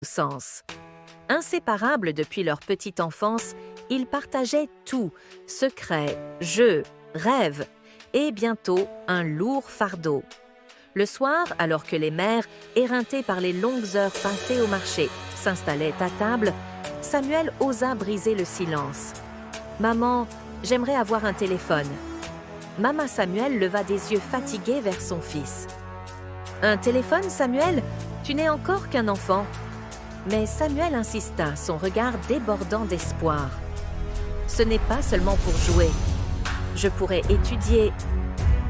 sens. Inséparables depuis leur petite enfance, ils partageaient tout, secrets, jeux, rêves, et bientôt un lourd fardeau. Le soir, alors que les mères, éreintées par les longues heures passées au marché, s'installaient à table, Samuel osa briser le silence. « Maman, j'aimerais avoir un téléphone. » Maman Samuel leva des yeux fatigués vers son fils. « Un téléphone, Samuel? Tu n'es encore qu'un enfant. » Mais Samuel insista, son regard débordant d'espoir. « Ce n'est pas seulement pour jouer. Je pourrais étudier. »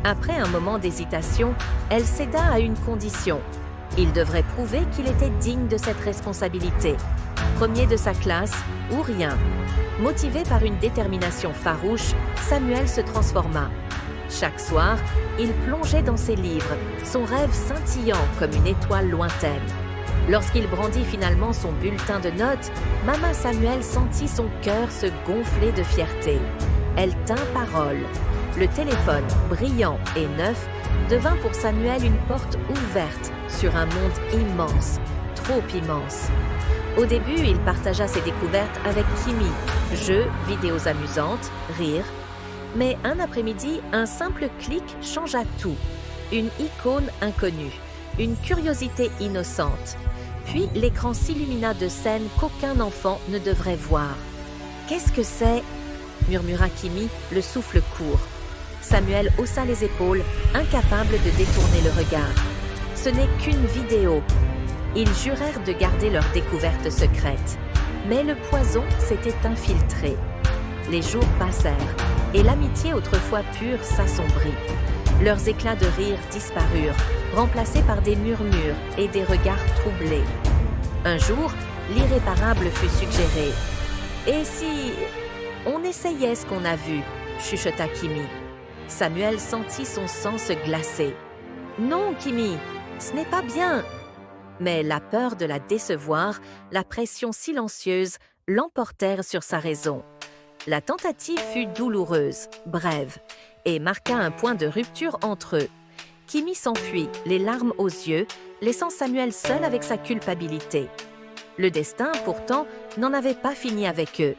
Après un moment d'hésitation, elle céda à une condition. Il devrait prouver qu'il était digne de cette responsabilité. Premier de sa classe ou rien. Motivé par une détermination farouche, Samuel se transforma. Chaque soir, il plongeait dans ses livres, son rêve scintillant comme une étoile lointaine. Lorsqu'il brandit finalement son bulletin de notes, Maman Samuel sentit son cœur se gonfler de fierté. Elle tint parole. Le téléphone, brillant et neuf, devint pour Samuel une porte ouverte sur un monde immense, trop immense. Au début, il partagea ses découvertes avec Kimi, jeux, vidéos amusantes, rires. Mais un après-midi, un simple clic changea tout. Une icône inconnue, une curiosité innocente. Puis l'écran s'illumina de scènes qu'aucun enfant ne devrait voir. « Qu'est-ce que c'est ?» murmura Kimi, le souffle court. Samuel haussa les épaules, incapable de détourner le regard. Ce n'est qu'une vidéo. Ils jurèrent de garder leur découverte secrète. Mais le poison s'était infiltré. Les jours passèrent, et l'amitié autrefois pure s'assombrit. Leurs éclats de rire disparurent, remplacés par des murmures et des regards troublés. Un jour, l'irréparable fut suggéré. « Et si on essayait ce qu'on a vu ?» chuchota Kimi. Samuel sentit son sang se glacer. « Non, Kimi, ce n'est pas bien !» Mais la peur de la décevoir, la pression silencieuse l'emportèrent sur sa raison. La tentative fut douloureuse, brève, et marqua un point de rupture entre eux. Kimi s'enfuit, les larmes aux yeux, laissant Samuel seul avec sa culpabilité. Le destin, pourtant, n'en avait pas fini avec eux.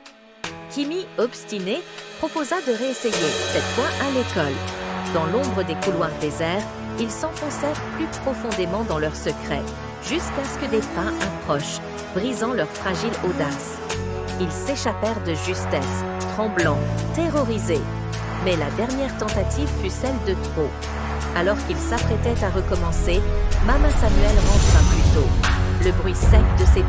Kimi, obstiné, proposa de réessayer, cette fois à l'école. Dans l'ombre des couloirs déserts, ils s'enfoncèrent plus profondément dans leurs secrets, jusqu'à ce que des pas approchent, brisant leur fragile audace. Ils s'échappèrent de justesse, tremblants, terrorisés. Mais la dernière tentative fut celle de trop. Alors qu'ils s'apprêtaient à recommencer, Maman Samuel rentra plus tôt. Le bruit sec de ses